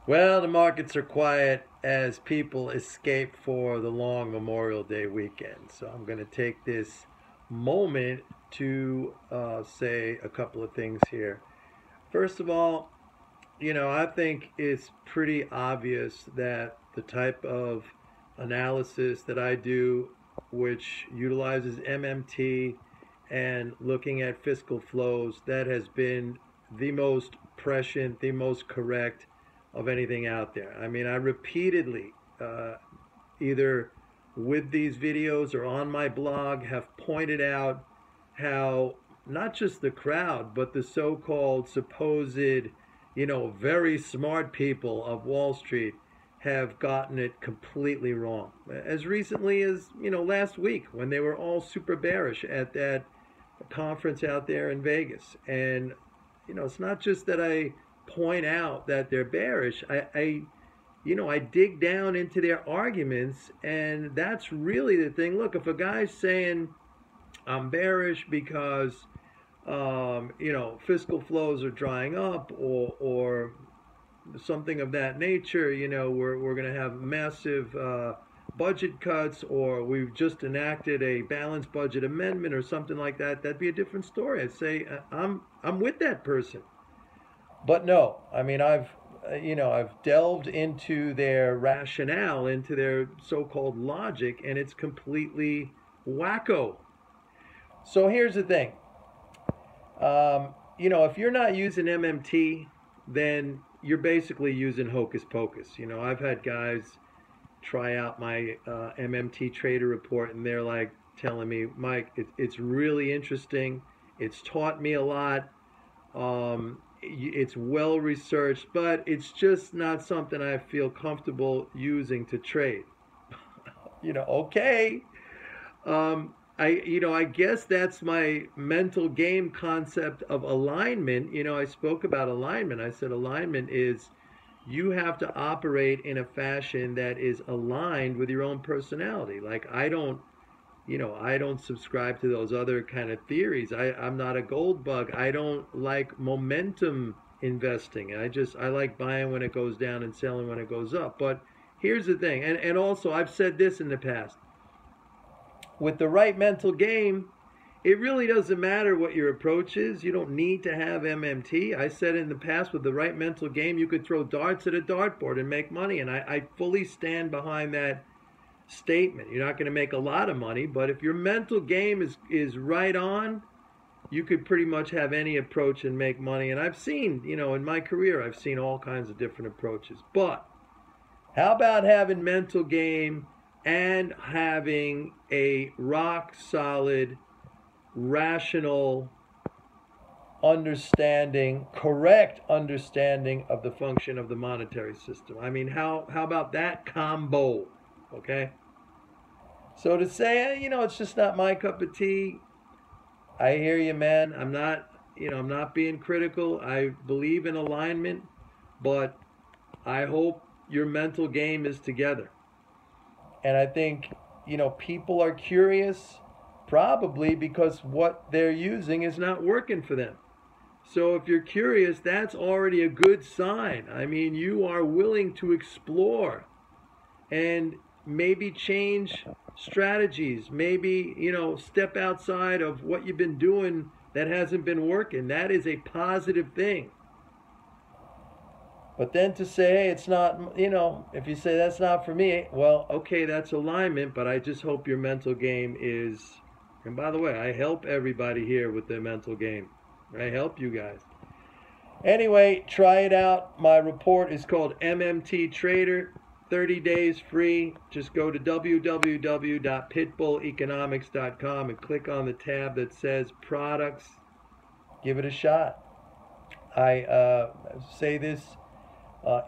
Well, the markets are quiet as people escape for the long Memorial Day weekend. So I'm going to take this moment to say a couple of things here. First of all, I think it's pretty obvious that the type of analysis that I do, which utilizes MMT and looking at fiscal flows, that has been the most prescient, the most correct of anything out there. I mean, I repeatedly, either with these videos or on my blog, have pointed out how not just the crowd, but the so called supposed, very smart people of Wall Street have gotten it completely wrong. As recently as, last week when they were all super bearish at that conference out there in Vegas. And, it's not just that I point out that they're bearish. I dig down into their arguments, and that's really the thing. Look, if a guy's saying I'm bearish because fiscal flows are drying up, or something of that nature. We're going to have massive budget cuts, or we've just enacted a balanced budget amendment, or something like that. That'd be a different story. I'd say I'm with that person. But no, I mean I've delved into their rationale, into their so-called logic, and it's completely wacko. So here's the thing. If you're not using MMT, then you're basically using hocus pocus. I've had guys try out my MMT trader report, and they're like telling me, Mike, it's really interesting. It's taught me a lot. It's well researched, but it's just not something I feel comfortable using to trade. Okay. I guess that's my mental game concept of alignment. I spoke about alignment. I said alignment is you have to operate in a fashion that is aligned with your own personality. Like I don't subscribe to those other kind of theories. I'm not a gold bug. I don't like momentum investing. I like buying when it goes down and selling when it goes up. But here's the thing, and also I've said this in the past. With the right mental game, it really doesn't matter what your approach is. You don't need to have MMT. I said in the past, with the right mental game, you could throw darts at a dartboard and make money. And I fully stand behind that statement. You're not going to make a lot of money, but if your mental game is right on, you could pretty much have any approach and make money. And I've seen, in my career, I've seen all kinds of different approaches. But how about having mental game and having a rock solid, rational understanding, correct understanding of the function of the monetary system? I mean, how about that combo? Okay? So to say, it's just not my cup of tea, I hear you, man. I'm not being critical. I believe in alignment, but I hope your mental game is together. And I think, people are curious probably because what they're using is not working for them. So if you're curious, that's already a good sign. I mean, you are willing to explore and maybe change strategies, maybe, step outside of what you've been doing that hasn't been working. That is a positive thing. But then to say, hey, it's not, if you say that's not for me, well, okay, that's alignment, but I just hope your mental game is, and by the way, I help everybody here with their mental game. I help you guys. Anyway, try it out. My report is called MMT Trader. 30 days free. Just go to www.pitbulleconomics.com and click on the tab that says products. Give it a shot. I say this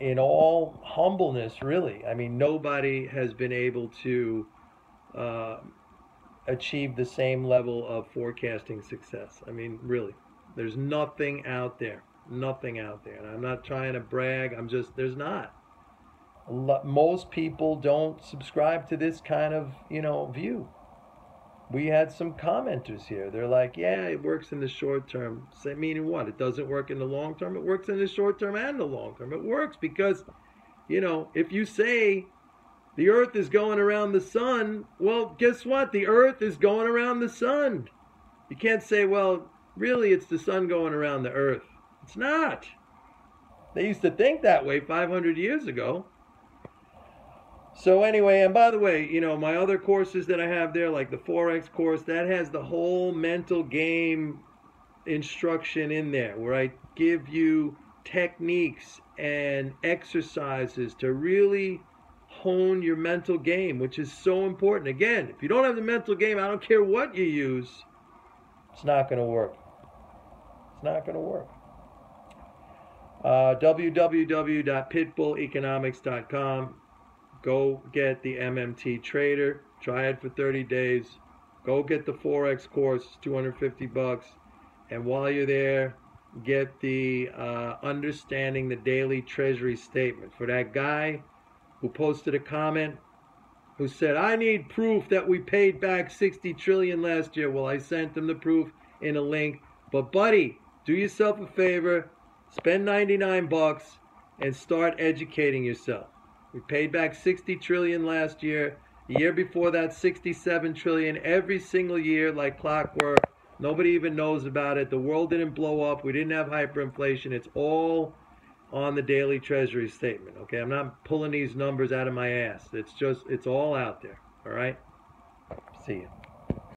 in all humbleness, really. I mean, nobody has been able to achieve the same level of forecasting success. I mean, really. There's nothing out there. Nothing out there. And I'm not trying to brag. There's not. Most people don't subscribe to this kind of, view. We had some commenters here. They're like, yeah, it works in the short term. Meaning what? It doesn't work in the long term? It works in the short term and the long term. It works because You know, if you say the earth is going around the sun, well, guess what? The earth is going around the sun. You can't say, well, really it's the sun going around the earth. It's not. They used to think that way 500 years ago. So anyway, and by the way, you know, my other courses that I have there, like the Forex course, that has the whole mental game instruction in there, where I give you techniques and exercises to really hone your mental game, which is so important. Again, if you don't have the mental game, I don't care what you use, it's not going to work. It's not going to work. www.pitbulleconomics.com. Go get the MMT Trader. Try it for 30 days. Go get the Forex course, it's $250. And while you're there, get the Understanding the Daily Treasury Statement. For that guy who posted a comment who said, I need proof that we paid back 60 trillion last year. Well, I sent him the proof in a link. But buddy, do yourself a favor, spend 99 bucks and start educating yourself. We paid back 60 trillion last year. The year before that, 67 trillion every single year like clockwork. Nobody even knows about it. The world didn't blow up. We didn't have hyperinflation. It's all on the daily treasury statement. Okay, I'm not pulling these numbers out of my ass. It's all out there. All right? See you.